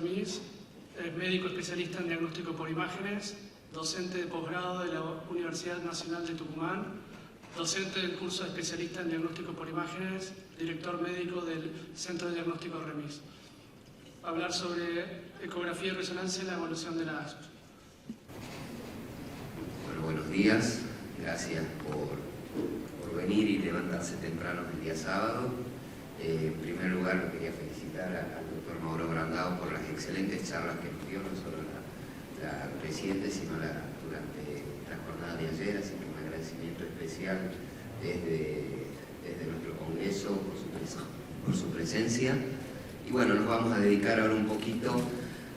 Remis, es médico especialista en diagnóstico por imágenes, docente de posgrado de la Universidad Nacional de Tucumán, docente del curso de especialista en diagnóstico por imágenes, director médico del Centro de Diagnóstico Remis. Va a hablar sobre ecografía y resonancia en la evolución de la ASP. Bueno, buenos días. Gracias por venir y levantarse temprano el día sábado. En primer lugar, me quería felicitar al doctor Mauro Brandao por las excelentes charlas que nos dio, no solo la reciente, sino durante la jornada de ayer, así que un agradecimiento especial desde nuestro congreso por su presencia. Y bueno, nos vamos a dedicar ahora un poquito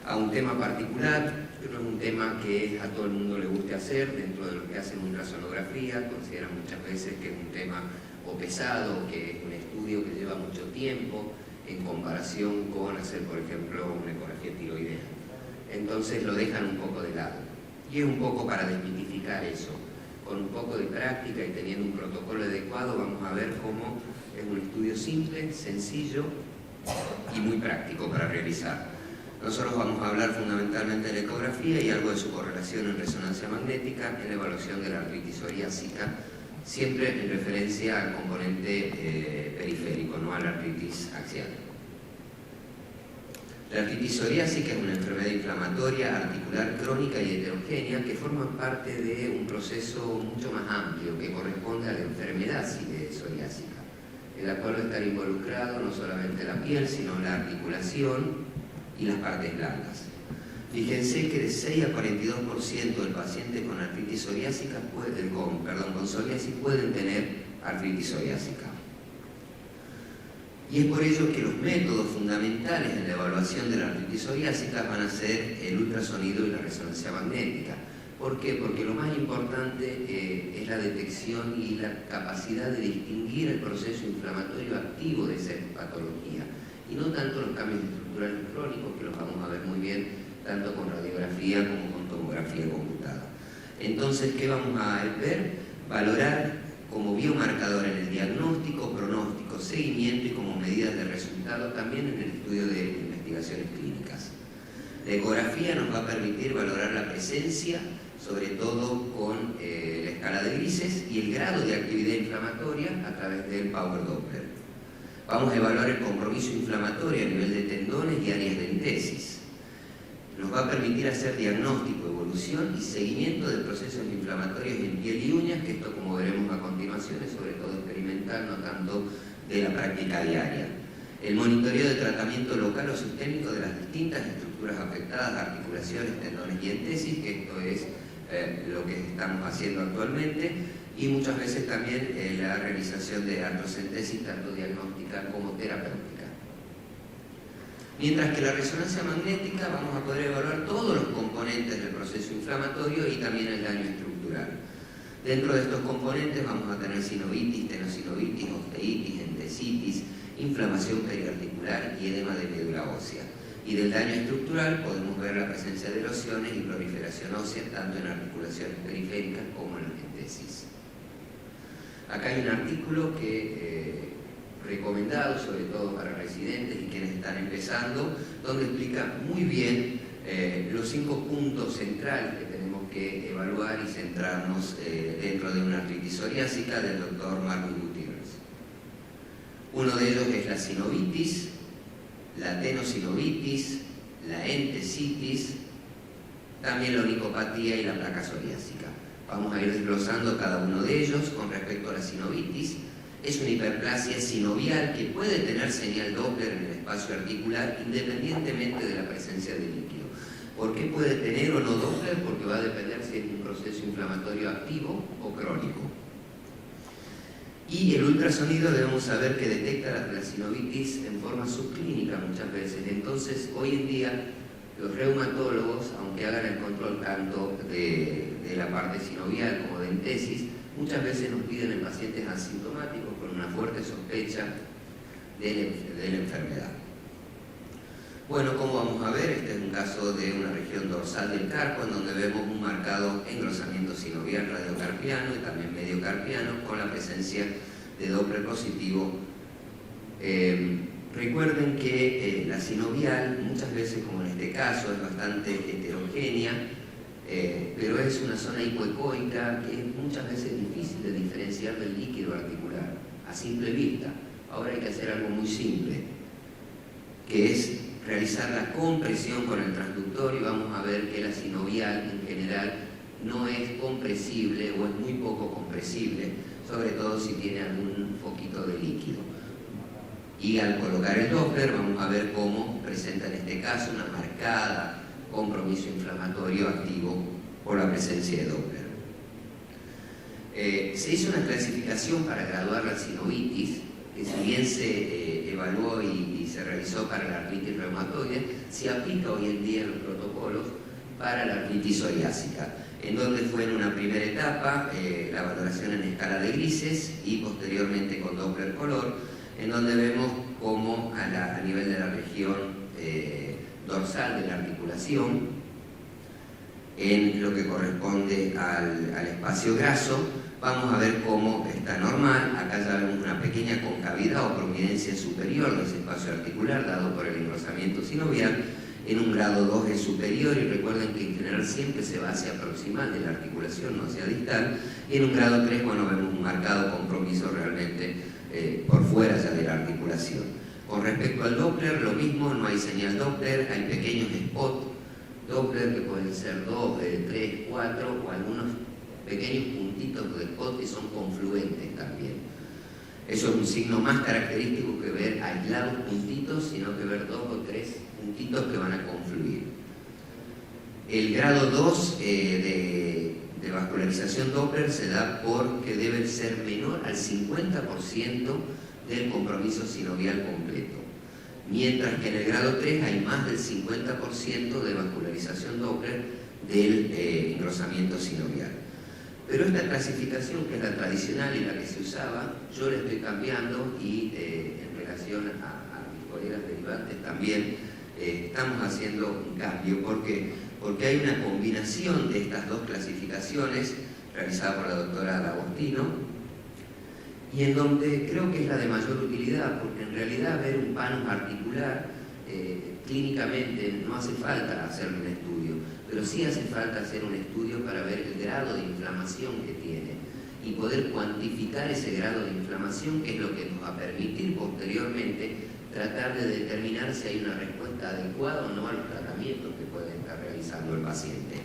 a un tema particular, pero es un tema que a todo el mundo le guste hacer, dentro de lo que hacen ultrasonografía, consideran muchas veces que es un tema o pesado, que es un estudio que lleva mucho tiempo en comparación con hacer, por ejemplo, una ecografía tiroidea. Entonces lo dejan un poco de lado. Y es un poco para desmitificar eso. Con un poco de práctica y teniendo un protocolo adecuado, vamos a ver cómo es un estudio simple, sencillo y muy práctico para realizar. Nosotros vamos a hablar fundamentalmente de la ecografía y algo de su correlación en resonancia magnética en la evaluación de la artritis psoriásica, siempre en referencia al componente periférico, no a la artritis axial. La artritis psoriásica es una enfermedad inflamatoria articular crónica y heterogénea que forma parte de un proceso mucho más amplio que corresponde a la enfermedad psoriásica, en la cual va a estar involucrado no solamente la piel, sino la articulación y las partes blandas. Fíjense que de 6 a 42% del paciente con artritis psoriásica con psoriasis pueden tener artritis psoriásica. Y es por ello que los métodos fundamentales en la evaluación de la artritis psoriásica van a ser el ultrasonido y la resonancia magnética. ¿Por qué? Porque lo más importante es la detección y la capacidad de distinguir el proceso inflamatorio activo de esa patología, y no tanto los cambios estructurales crónicos, que los vamos a ver muy bien tanto con radiografía como con tomografía computada. Entonces, ¿qué vamos a ver? Valorar como biomarcador en el diagnóstico, pronóstico, seguimiento y como medidas de resultado también en el estudio de investigaciones clínicas. La ecografía nos va a permitir valorar la presencia, sobre todo con la escala de grises y el grado de actividad inflamatoria a través del Power Doppler. Vamos a evaluar el compromiso inflamatorio a nivel de tendones y áreas de entesis. Nos va a permitir hacer diagnóstico, evolución y seguimiento de procesos inflamatorios en piel y uñas, que esto, como veremos a continuación, es sobre todo experimental, no tanto de la práctica diaria. El monitoreo de tratamiento local o sistémico de las distintas estructuras afectadas, articulaciones, tendones y entesis, que esto es lo que estamos haciendo actualmente, y muchas veces también la realización de artrocentesis, tanto diagnóstica como terapéutica. Mientras que la resonancia magnética vamos a poder evaluar todos los componentes del proceso inflamatorio y también el daño estructural. Dentro de estos componentes vamos a tener sinovitis, tenosinovitis, osteitis, entesitis, inflamación periarticular y edema de médula ósea. Y del daño estructural podemos ver la presencia de erosiones y proliferación ósea tanto en articulaciones periféricas como en las entesis. Acá hay un artículo que recomendado sobre todo para residentes y quienes están empezando, donde explica muy bien los 5 puntos centrales que tenemos que evaluar y centrarnos dentro de una artritis psoriásica del doctor Marcus Gutiérrez. Uno de ellos es la sinovitis, la tenosinovitis, la entesitis, también la onicopatía y la placa psoriásica. Vamos a ir desglosando cada uno de ellos. Con respecto a la sinovitis, es una hiperplasia sinovial que puede tener señal Doppler en el espacio articular independientemente de la presencia de líquido. ¿Por qué puede tener o no Doppler? Porque va a depender si es un proceso inflamatorio activo o crónico. Y el ultrasonido debemos saber que detecta la sinovitis en forma subclínica muchas veces. Entonces, hoy en día, los reumatólogos, aunque hagan el control tanto de la parte sinovial como de entesis, muchas veces nos piden en pacientes asintomáticos con una fuerte sospecha de la enfermedad. Bueno, como vamos a ver, este es un caso de una región dorsal del carpo en donde vemos un marcado engrosamiento sinovial radiocarpiano y también mediocarpiano con la presencia de Doppler positivo Recuerden que la sinovial, muchas veces, como en este caso, es bastante heterogénea, pero es una zona hipoecoica que es muchas veces difícil de diferenciar del líquido articular, a simple vista. Ahora hay que hacer algo muy simple, que es realizar la compresión con el transductor, y vamos a ver que la sinovial en general no es compresible o es muy poco compresible, sobre todo si tiene algún poquito de líquido. Y al colocar el Doppler vamos a ver cómo presenta en este caso una marcada compromiso inflamatorio activo por la presencia de Doppler. Se hizo una clasificación para graduar la sinovitis, que si bien se evaluó y se realizó para la artritis reumatoide, se aplica hoy en día en los protocolos para la artritis psoriásica, en donde fue en una primera etapa la valoración en escala de grises y posteriormente con Doppler color, en donde vemos cómo a nivel de la región dorsal de la articulación, en lo que corresponde al espacio graso, vamos a ver cómo está normal. Acá ya vemos una pequeña concavidad o prominencia superior de ese espacio articular dado por el engrosamiento sinovial. En un grado 2 es superior, y recuerden que en general siempre se va hacia proximal de la articulación, no hacia distal. Y en un grado 3, bueno, vemos un marcado compromiso realmente por fuera ya de la articulación. Con respecto al Doppler, lo mismo, no hay señal Doppler, hay pequeños spots Doppler que pueden ser 2, 3, 4 o algunos pequeños puntitos de spot que son confluentes también. Eso es un signo más característico que ver aislados puntitos, sino que ver 2 o 3 puntitos que van a confluir. El grado 2 de vascularización Doppler se da porque debe ser menor al 50% del compromiso sinovial completo, mientras que en el grado 3 hay más del 50% de vascularización Doppler del engrosamiento sinovial. Pero esta clasificación, que es la tradicional y la que se usaba, yo la estoy cambiando, y en relación a mis colegas derivantes también estamos haciendo un cambio, porque hay una combinación de estas dos clasificaciones realizada por la doctora D'Agostino, y en donde creo que es la de mayor utilidad, porque en realidad ver un panus articular clínicamente no hace falta hacer un estudio, pero sí hace falta hacer un estudio para ver el grado de inflamación que tiene y poder cuantificar ese grado de inflamación, que es lo que nos va a permitir posteriormente tratar de determinar si hay una respuesta adecuada o no a los tratamientos que puede estar realizando el paciente.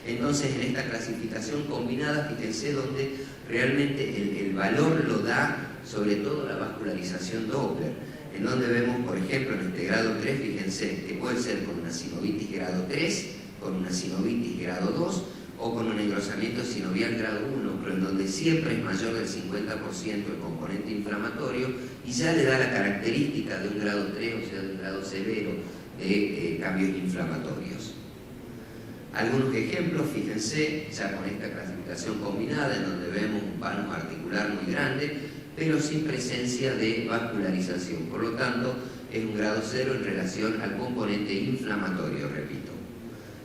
Entonces, en esta clasificación combinada, fíjense donde realmente el valor lo da sobre todo la vascularización Doppler, en donde vemos, por ejemplo, en este grado 3, fíjense que puede ser con una sinovitis grado 3, con una sinovitis grado 2 o con un engrosamiento sinovial grado 1, pero en donde siempre es mayor del 50% el componente inflamatorio, y ya le da la característica de un grado 3, o sea, de un grado severo de cambios inflamatorios. Algunos ejemplos, fíjense, ya con esta clasificación combinada, en donde vemos un panus articular muy grande, pero sin presencia de vascularización. Por lo tanto, es un grado 0 en relación al componente inflamatorio, repito.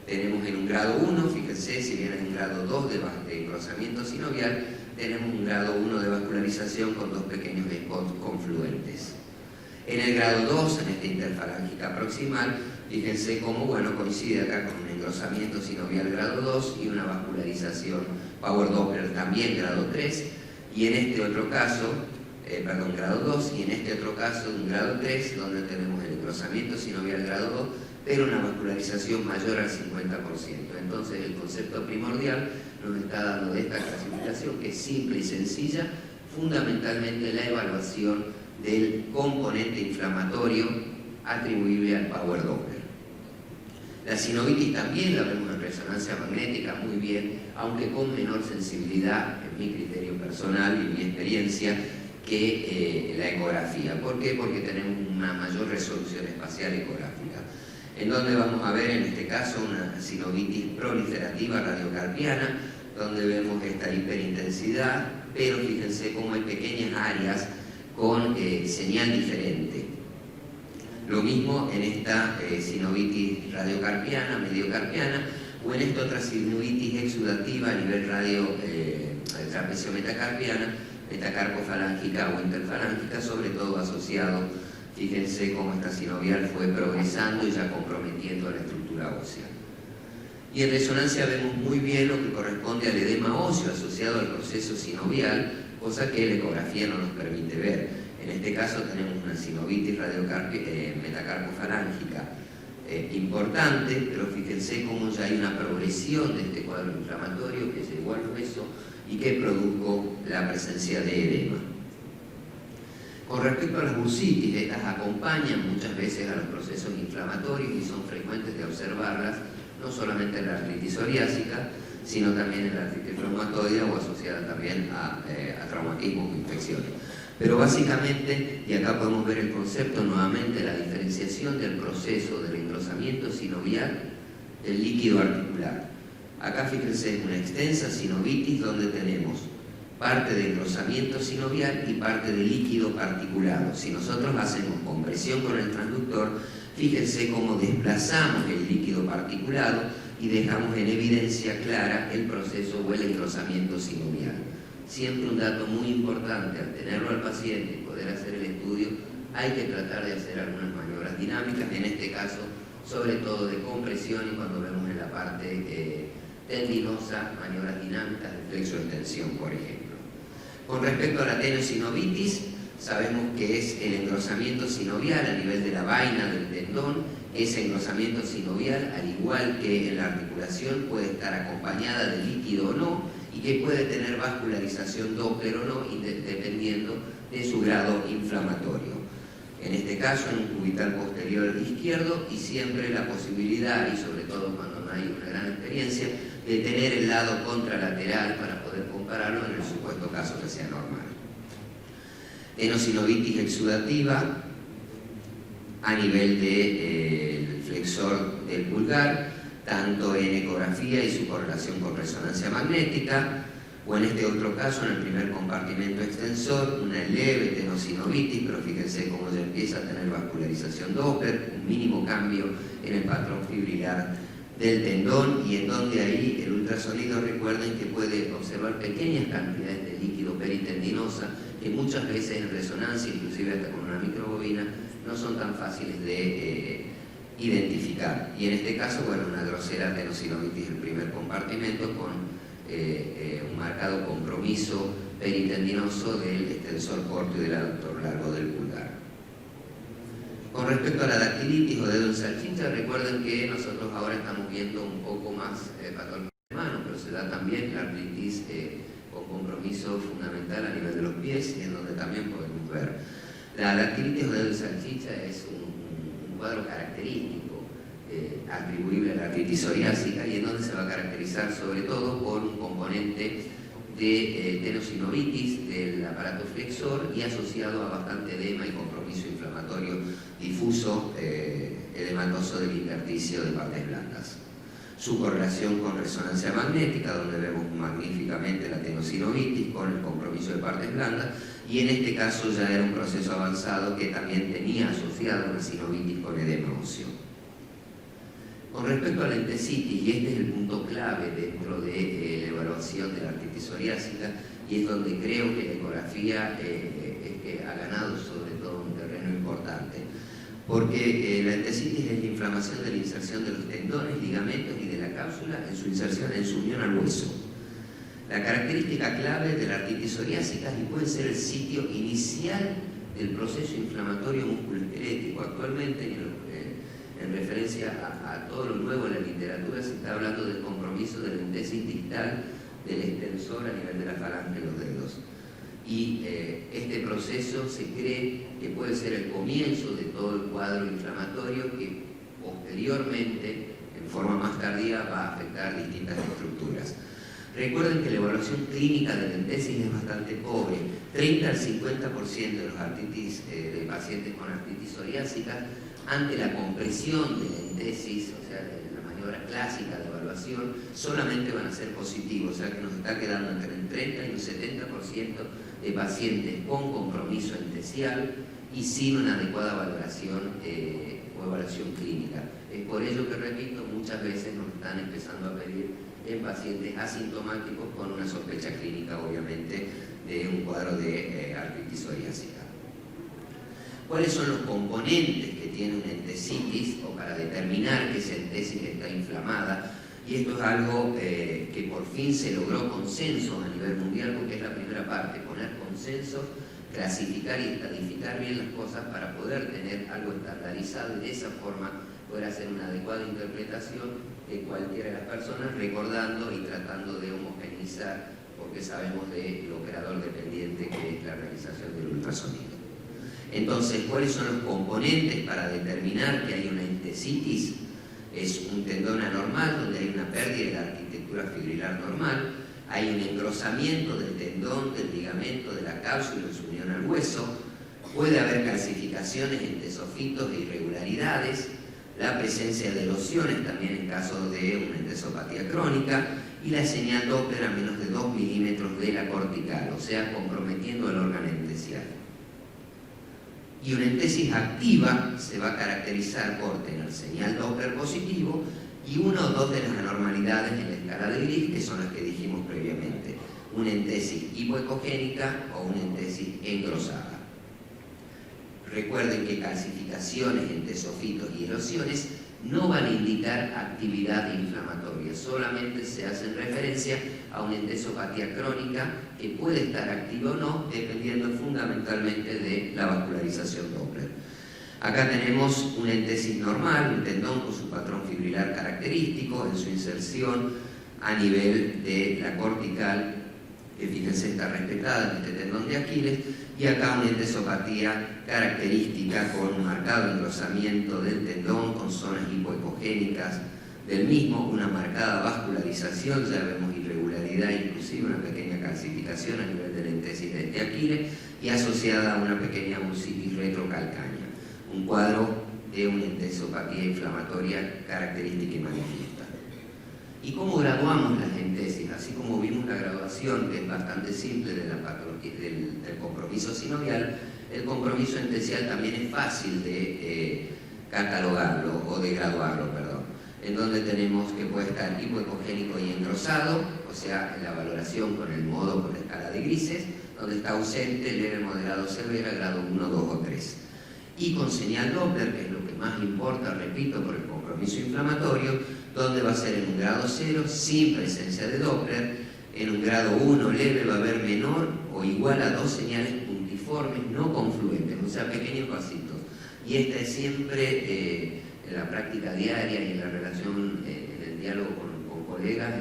Tenemos en un grado 1, fíjense, si bien es un grado 2 de engrosamiento sinovial, tenemos un grado 1 de vascularización con 2 pequeños spots confluentes. En el grado 2, en esta interfalángica proximal, fíjense cómo, bueno, coincide acá con un engrosamiento sinovial grado 2 y una vascularización Power Doppler también grado 3, y en este otro caso, grado 2, y en este otro caso un grado 3, donde tenemos el engrosamiento sinovial grado 2, pero una vascularización mayor al 50%. Entonces, el concepto primordial nos está dando de esta clasificación, que es simple y sencilla, fundamentalmente la evaluación del componente inflamatorio atribuible al Power Doppler. La sinovitis también la vemos en resonancia magnética muy bien, aunque con menor sensibilidad, en mi criterio personal y mi experiencia, que la ecografía. ¿Por qué? Porque tenemos una mayor resolución espacial ecográfica, en donde vamos a ver en este caso una sinovitis proliferativa radiocarpiana, donde vemos esta hiperintensidad, pero fíjense cómo hay pequeñas áreas con señal diferente. Lo mismo en esta sinovitis radiocarpiana, mediocarpiana, o en esta otra sinovitis exudativa a nivel trapecio metacarpiana, metacarpofalángica o interfalángica, sobre todo asociado Fíjense cómo esta sinovial fue progresando y ya comprometiendo a la estructura ósea. Y en resonancia vemos muy bien lo que corresponde al edema óseo asociado al proceso sinovial, cosa que la ecografía no nos permite ver. En este caso tenemos una sinovitis metacarpofalángica importante, pero fíjense cómo ya hay una progresión de este cuadro inflamatorio que llegó al hueso y que produjo la presencia de edema. Con respecto a las bursitis, estas acompañan muchas veces a los procesos inflamatorios y son frecuentes de observarlas, no solamente en la artritis psoriásica, sino también en la artritis reumatoide o asociada también a traumatismos o infecciones. Pero básicamente, y acá podemos ver el concepto nuevamente, la diferenciación del proceso del engrosamiento sinovial del líquido articular. Acá fíjense, es una extensa sinovitis donde tenemos parte de engrosamiento sinovial y parte de líquido particulado. Si nosotros hacemos compresión con el transductor, fíjense cómo desplazamos el líquido particulado y dejamos en evidencia clara el proceso o el engrosamiento sinovial. Siempre un dato muy importante, al tenerlo al paciente y poder hacer el estudio, hay que tratar de hacer algunas maniobras dinámicas, en este caso, sobre todo de compresión, y cuando vemos en la parte tendinosa, maniobras dinámicas de flexo-extensión, por ejemplo. Con respecto a la tenosinovitis, sabemos que es el engrosamiento sinovial a nivel de la vaina del tendón. Ese engrosamiento sinovial, al igual que en la articulación, puede estar acompañada de líquido o no, y que puede tener vascularización Doppler o no, dependiendo de su grado inflamatorio. En este caso, en un cubital posterior izquierdo, y siempre la posibilidad, y sobre todo cuando no hay una gran experiencia, de tener el lado contralateral para poder compararlo en el supuesto caso que sea normal. Tenosinovitis exudativa a nivel del flexor del pulgar, tanto en ecografía y su correlación con resonancia magnética, o en este otro caso, en el primer compartimento extensor, una leve tenosinovitis, pero fíjense cómo ya empieza a tener vascularización Doppler, un mínimo cambio en el patrón fibrilar del tendón, y en donde ahí el ultrasonido, recuerden que puede observar pequeñas cantidades de líquido peritendinosa que muchas veces en resonancia, inclusive hasta con una microbobina, no son tan fáciles de identificar. Y en este caso, bueno, una grosera tenosinovitis del primer compartimento con un marcado compromiso peritendinoso del extensor corto y del aductor largo del pulgar. Con respecto a la dactilitis o dedo en salchicha, recuerden que nosotros ahora estamos viendo un poco más patología de mano, pero se da también la artritis con compromiso fundamental a nivel de los pies, en donde también podemos ver. La dactilitis o dedo en salchicha es un cuadro característico atribuible a la artritis psoriásica, y en donde se va a caracterizar sobre todo por un componente de tenosinovitis del aparato flexor y asociado a bastante edema y compromiso inflamatorio difuso edematoso del intersticio de partes blandas. Su correlación con resonancia magnética, donde vemos magníficamente la tenosinovitis con el compromiso de partes blandas, y en este caso ya era un proceso avanzado que también tenía asociado una sinovitis con edema óseo. Con respecto a la entesitis, y este es el punto clave dentro de la evaluación de la artritis psoriásica, y es donde creo que la ecografía ha ganado sobre todo un terreno importante, porque la entesitis es la inflamación de la inserción de los tendones, ligamentos y de la cápsula en su inserción, en su unión al hueso. La característica clave de la artritis psoriásica es que puede ser el sitio inicial del proceso inflamatorio musculoesquelético. Actualmente, en referencia a todo lo nuevo en la literatura, se está hablando del compromiso de la entesis distal del extensor a nivel de la falange de los dedos. Y este proceso se cree que puede ser el comienzo de todo el cuadro inflamatorio que posteriormente, en forma más tardía, va a afectar distintas estructuras. Recuerden que la evaluación clínica de la entesis es bastante pobre. 30 al 50% de los de pacientes con artritis psoriásica, ante la compresión de la entesis, o sea, de la maniobra clásica de evaluación, solamente van a ser positivos, o sea que nos está quedando entre el 30 y un 70% de pacientes con compromiso entesial y sin una adecuada valoración o evaluación clínica. Es por ello que, repito, muchas veces nos están empezando a pedir en pacientes asintomáticos con una sospecha clínica, obviamente, de un cuadro de artritis psoriásica. ¿Cuáles son los componentes que tiene una entesitis o para determinar que esa entesis está inflamada? Y esto es algo que por fin se logró consenso a nivel mundial, porque es la primera parte, poner consensos, clasificar y estadificar bien las cosas para poder tener algo estandarizado y de esa forma poder hacer una adecuada interpretación de cualquiera de las personas, recordando y tratando de homogeneizar, porque sabemos del operador dependiente que es la realización del ultrasonido. Entonces, ¿cuáles son los componentes para determinar que hay una entesitis? Es un tendón anormal donde hay una pérdida de la arquitectura fibrilar normal, hay un engrosamiento del tendón, del ligamento, de la cápsula en su unión al hueso, puede haber calcificaciones, entesofitos e irregularidades, la presencia de erosiones también en caso de una entesopatía crónica y la señal Doppler a menos de 2 milímetros de la cortical, o sea, comprometiendo el órgano entesial. Y una entesis activa se va a caracterizar por tener señal Doppler positivo y una o dos de las anormalidades en la escala de Glick, que son las que dijimos previamente, una entesis hipoecogénica o una entesis engrosada. Recuerden que calcificaciones, entesofitos y erosiones no van a indicar actividad inflamatoria, solamente se hacen referencia a una entesopatía crónica que puede estar activa o no, dependiendo fundamentalmente de la vascularización Doppler. Acá tenemos una entesis normal, un tendón con su patrón fibrilar característico en su inserción a nivel de la cortical, que fíjense está respetada en este tendón de Aquiles, y acá una entesopatía característica con un marcado engrosamiento del tendón, con zonas hipoecogénicas del mismo, una marcada vascularización, ya vemos irregularidad, inclusive una pequeña calcificación a nivel de la entesis de Aquiles y asociada a una pequeña bursitis retrocalcánea. Un cuadro de una entesopatía inflamatoria característica y manifiesta. ¿Y cómo graduamos las entesis? Así como vimos la graduación, que es bastante simple de la patología, del compromiso sinovial, el compromiso entesial también es fácil de catalogarlo o de graduarlo, perdón. En donde tenemos que puede estar hipoecogénico y engrosado, o sea, en la valoración con el modo, con la escala de grises, donde está ausente, leve, moderado, severa, grado 1, 2 o 3. Y con señal Doppler, que es lo que más importa, repito, por el compromiso inflamatorio, donde va a ser en un grado 0 sin presencia de Doppler, en un grado 1 leve va a haber menor o igual a 2 señales puntiformes no confluentes, o sea, pequeños pasitos. Y esta es siempre en la práctica diaria y en la relación, en el diálogo con colegas,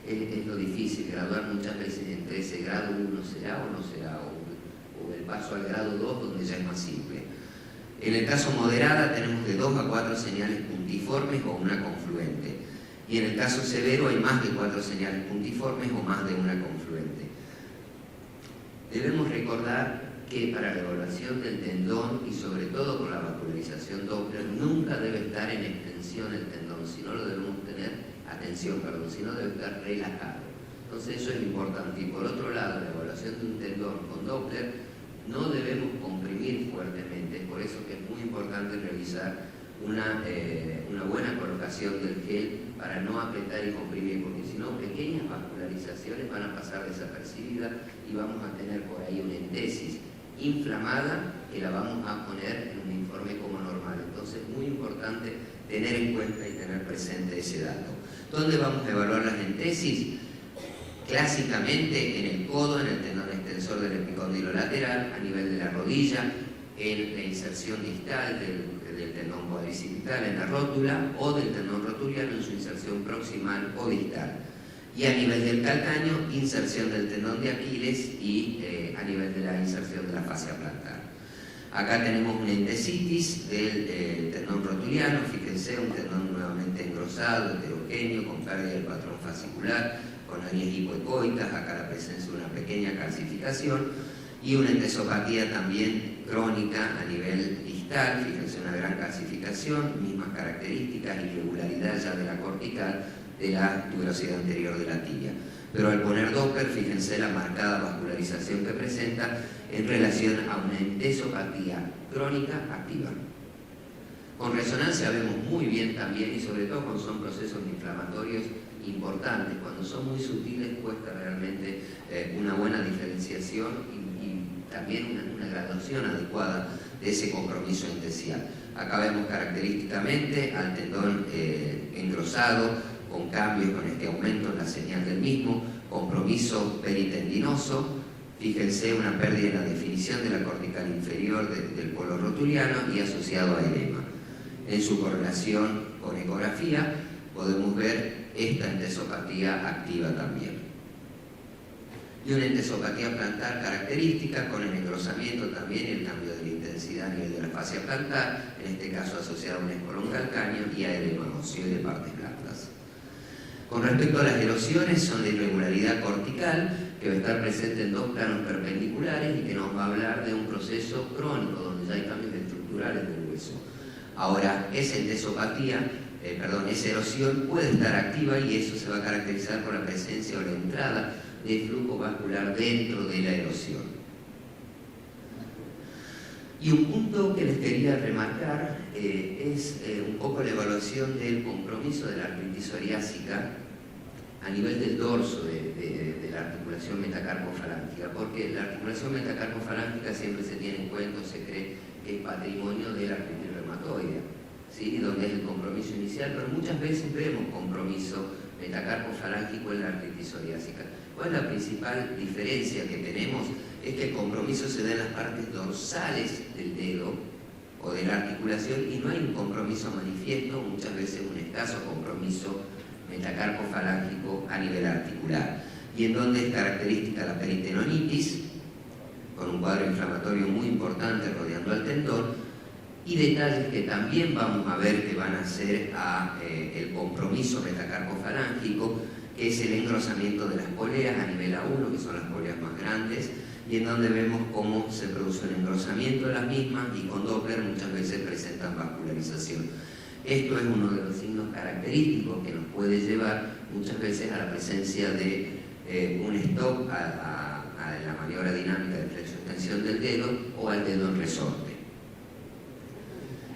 es lo difícil, graduar muchas veces entre ese grado 1 será o no será, o el paso al grado 2 donde ya es más simple. En el caso moderada tenemos de 2 a 4 señales puntiformes o una confluente. Y en el caso severo hay más de 4 señales puntiformes o más de una confluente. Debemos recordar que para la evaluación del tendón y sobre todo con la vascularización Doppler nunca debe estar en extensión el tendón, si no lo debemos tener, si no debe estar relajado. Entonces eso es importante. Y por otro lado, la evaluación de un tendón con Doppler no debemos comprimir fuertemente, es por eso que es muy importante realizar una buena colocación del gel para no apretar y comprimir, porque si no, pequeñas vascularizaciones van a pasar desapercibidas y vamos a tener por ahí una entesis inflamada que la vamos a poner en un informe como normal. Entonces es muy importante tener en cuenta y tener presente ese dato. ¿Dónde vamos a evaluar las entesis? Clásicamente en el codo, en el tendón extensor del epicóndilo lateral, a nivel de la rodilla, en la inserción distal del tendón cuadricipital en la rótula o del tendón rotuliano en su inserción proximal o distal. Y a nivel del calcáneo, inserción del tendón de Aquiles y a nivel de la inserción de la fascia plantar. Acá tenemos una entesitis del tendón rotuliano, fíjense, un tendón nuevamente engrosado, heterogéneo, con pérdida del patrón fascicular, con áreas hipoecoicas, acá la presencia de una pequeña calcificación y una entesopatía también crónica a nivel distal, fíjense una gran calcificación, mismas características, irregularidad ya de la cortical, de la tuberosidad anterior de la tibia. Pero al poner Doppler, fíjense la marcada vascularización que presenta en relación a una entesopatía crónica activa. Con resonancia vemos muy bien también, y sobre todo cuando son procesos inflamatorios importantes, cuando son muy sutiles cuesta realmente una buena diferenciación y también una graduación adecuada de ese compromiso endesial. Acá vemos característicamente al tendón engrosado, con cambios, con este aumento en la señal del mismo, compromiso peritendinoso, fíjense una pérdida en la definición de la cortical inferior del polo rotuliano y asociado a edema. En su correlación con ecografía podemos ver esta entesopatía activa también. Y una entesopatía plantar característica con el engrosamiento también y el cambio de la intensidad a nivel de la fascia plantar, en este caso asociado a un espolón calcáneo y a edema óseo y de partes blandas. Con respecto a las erosiones, son de irregularidad cortical, que va a estar presente en dos planos perpendiculares y que nos va a hablar de un proceso crónico, donde ya hay cambios estructurales del hueso. Ahora, esa entesopatía, esa erosión puede estar activa y eso se va a caracterizar por la presencia o la entrada de flujo vascular dentro de la erosión. Y un punto que les quería remarcar es un poco la evaluación del compromiso de la artritis psoriásica a nivel del dorso de la articulación metacarpofalángica, porque la articulación metacarpofalángica siempre se tiene en cuenta, se cree que es patrimonio de la artritis reumatoide, ¿sí? Donde es el compromiso inicial, pero muchas veces vemos compromiso metacarpofalángico en la artritis psoriásica. ¿Cuál es la principal diferencia que tenemos? Es que el compromiso se da en las partes dorsales del dedo o de la articulación y no hay un compromiso manifiesto, muchas veces un escaso compromiso metacarpofalángico a nivel articular. Y en donde es característica la peritendinitis, con un cuadro inflamatorio muy importante rodeando al tendón, y detalles que también vamos a ver que van a ser el compromiso metacarpofalángico, que es el engrosamiento de las poleas a nivel A1, que son las poleas más grandes, y en donde vemos cómo se produce un engrosamiento de las mismas y con Doppler muchas veces presentan vascularización. Esto es uno de los signos característicos que nos puede llevar muchas veces a la presencia de un stop a la maniobra dinámica de flexión-extensión del dedo o al dedo en resorte.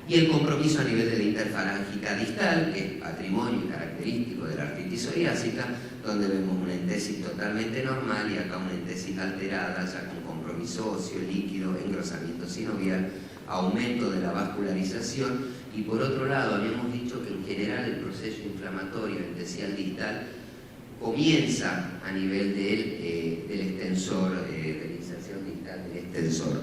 Y el compromiso a nivel de la interfalángica distal, que es patrimonio y característico de la artritis psoriásica, donde vemos una entesis totalmente normal y acá una entesis alterada, ya con compromiso óseo, líquido, engrosamiento sinovial, aumento de la vascularización. Y por otro lado, habíamos dicho que en general el proceso inflamatorio entesial distal comienza a nivel del extensor, de la inserción distal del extensor.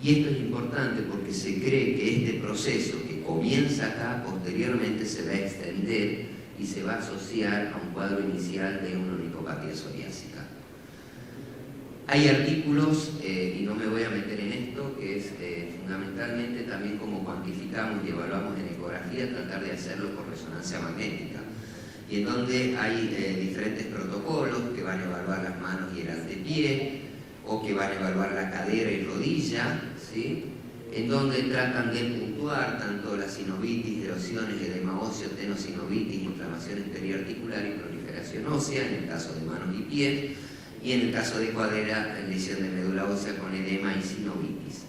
Y esto es importante porque se cree que este proceso que comienza acá, posteriormente se va a extender y se va a asociar a un cuadro inicial de una onicopatía psoriásica. Hay artículos, y no me voy a meter en esto, que es fundamentalmente también cómo cuantificamos y evaluamos en ecografía, tratar de hacerlo por resonancia magnética. Y en donde hay diferentes protocolos que van a evaluar las manos y el antepié, o que van a evaluar la cadera y rodilla, ¿sí? En donde tratan de puntuar tanto la sinovitis, erosiones, edema óseo, tenosinovitis, inflamaciones periarticular y proliferación ósea, en el caso de manos y pies, y en el caso de cadera, lesión de médula ósea con edema y sinovitis.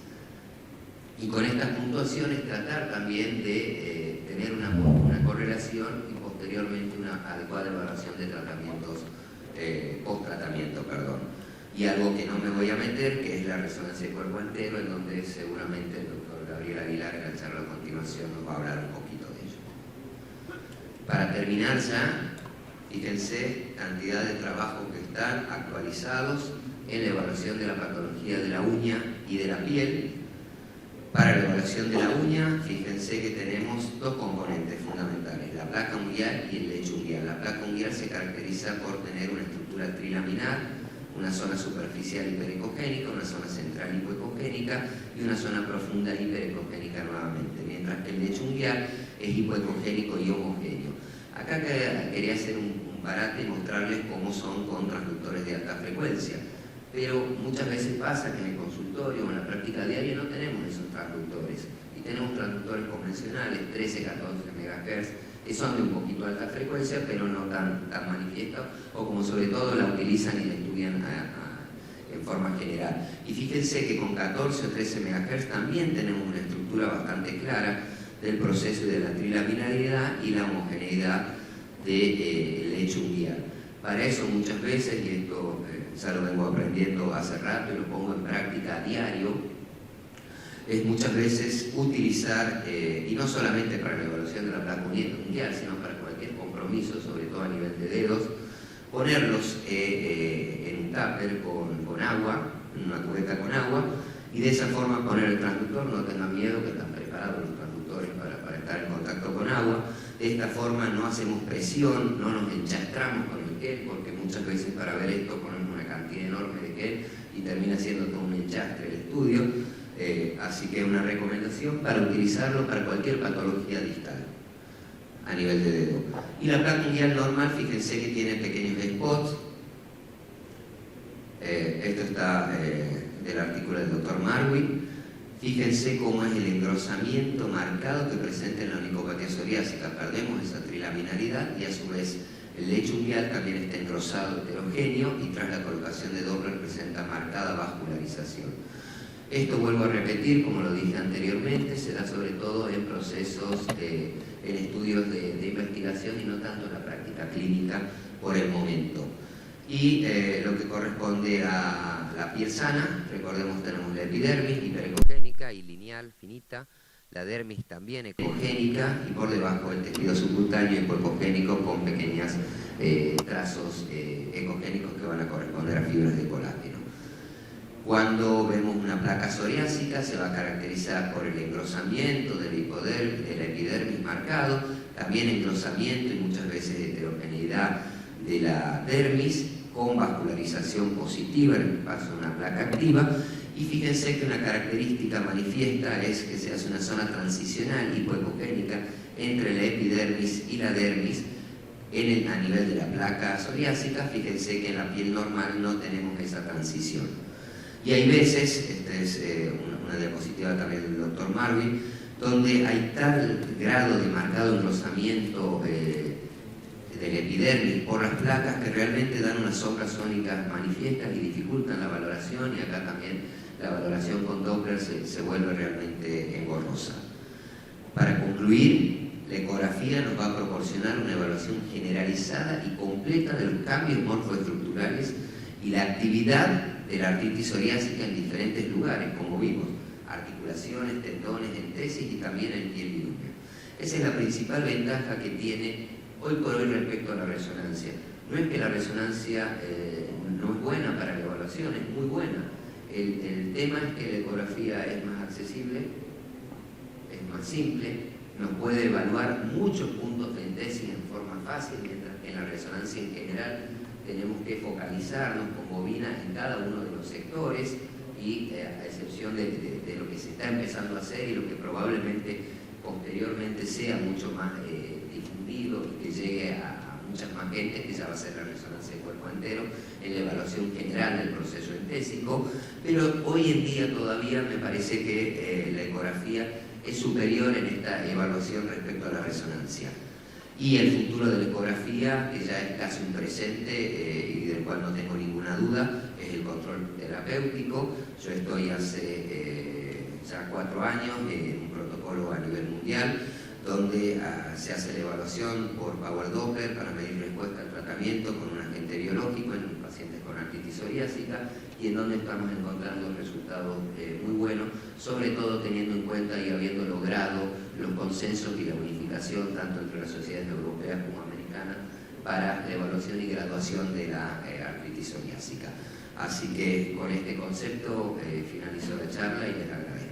Y con estas puntuaciones tratar también de tener una correlación y posteriormente una adecuada evaluación de tratamientos, post-tratamiento, perdón. Y algo que no me voy a meter, que es la resonancia de cuerpo entero, en donde seguramente el doctor Gabriel Aguilar, en la charla a continuación, nos va a hablar un poquito de ello. Para terminar ya, fíjense cantidad de trabajos que están actualizados en la evaluación de la patología de la uña y de la piel. Para la evaluación de la uña, fíjense que tenemos dos componentes fundamentales, la placa unguial y el lecho unguial. La placa unguial se caracteriza por tener una estructura trilaminar, una zona superficial hiperecogénica, una zona central hipoecogénica y una zona profunda hiperecogénica nuevamente, mientras que el lecho unguial es hipoecogénico y homogéneo. Acá quería hacer un parate y mostrarles cómo son con transductores de alta frecuencia, pero muchas veces pasa que en el consultorio o en la práctica diaria no tenemos esos transductores, y tenemos transductores convencionales, 13, 14 MHz, que son de un poquito alta frecuencia, pero no tan manifiestos, o como sobre todo la utilizan y la estudian en forma general. Y fíjense que con 14 o 13 MHz también tenemos una estructura bastante clara del proceso de la trilaminaridad y la homogeneidad del lecho unguial. Para eso muchas veces, y esto ya lo vengo aprendiendo hace rato y lo pongo en práctica a diario, es muchas veces utilizar, y no solamente para la evaluación de la placa mundial, sino para cualquier compromiso, sobre todo a nivel de dedos, ponerlos en un tupper con agua, en una cubeta con agua, y de esa forma poner el transductor. No tengan miedo, que están preparados los transductores para estar en contacto con agua. De esta forma no hacemos presión, no nos enchastramos con el gel, porque muchas veces para ver esto ponemos una cantidad enorme de gel y termina siendo todo un enchastre el estudio. Así que una recomendación para utilizarlo para cualquier patología distal a nivel de dedo. Y la placa mundial normal, fíjense que tiene pequeños spots. Esto está del artículo del Dr. Marwin. Fíjense cómo es el engrosamiento marcado que presenta en la onicopatía psoriásica. Perdemos esa trilaminaridad y a su vez el lecho unguial también está engrosado, heterogéneo, y tras la colocación de Doppler presenta marcada vascularización. Esto, vuelvo a repetir, como lo dije anteriormente, se da sobre todo en procesos, en estudios de investigación y no tanto en la práctica clínica por el momento. Y lo que corresponde a la piel sana, recordemos, tenemos la epidermis hiperecogénica y lineal, finita, la dermis también ecogénica, y por debajo el tejido subcutáneo hipocogénico con pequeños trazos ecogénicos que van a corresponder a fibras de colágeno. Cuando vemos una placa psoriásica se va a caracterizar por el engrosamiento de la epidermis marcado, también engrosamiento y muchas veces heterogeneidad de la dermis con vascularización positiva en el paso de una placa activa. Y fíjense que una característica manifiesta es que se hace una zona transicional hipoecogénica entre la epidermis y la dermis a nivel de la placa psoriásica. Fíjense que en la piel normal no tenemos esa transición. Y hay veces, esta es una diapositiva también del Dr. Marwin, donde hay tal grado de marcado engrosamiento del epidermis por las placas que realmente dan unas sombras sónicas manifiestas y dificultan la valoración, y acá también la valoración con Doppler se vuelve realmente engorrosa. Para concluir, la ecografía nos va a proporcionar una evaluación generalizada y completa de los cambios morfoestructurales y la actividad de la artritis psoriásica en diferentes lugares, como vimos, articulaciones, tendones, entesis y también en piel y uña. Esa es la principal ventaja que tiene hoy por hoy respecto a la resonancia. No es que la resonancia no es buena para la evaluación, es muy buena. El tema es que la ecografía es más accesible, es más simple, nos puede evaluar muchos puntos de entesis en forma fácil, mientras que en la resonancia en general tenemos que focalizarnos con bobina en cada uno de los sectores, y a excepción de lo que se está empezando a hacer y lo que probablemente posteriormente sea mucho más difundido y que llegue a muchas más gente, que ya va a ser la resonancia de cuerpo entero en la evaluación general del proceso entésico. Pero hoy en día todavía me parece que la ecografía es superior en esta evaluación respecto a la resonancia. Y el futuro de la ecografía, que ya es casi un presente y del cual no tengo ninguna duda, es el control terapéutico. Yo estoy hace ya 4 años en un protocolo a nivel mundial donde se hace la evaluación por Power Doppler para medir respuesta al tratamiento con un agente biológico en pacientes con artritis psoriásica, y en donde estamos encontrando resultados muy buenos, sobre todo teniendo en cuenta y habiendo logrado los consensos y la unificación tanto entre las sociedades europeas como americanas para la evaluación y graduación de la artritis psoriásica. Así que con este concepto finalizo la charla y les agradezco.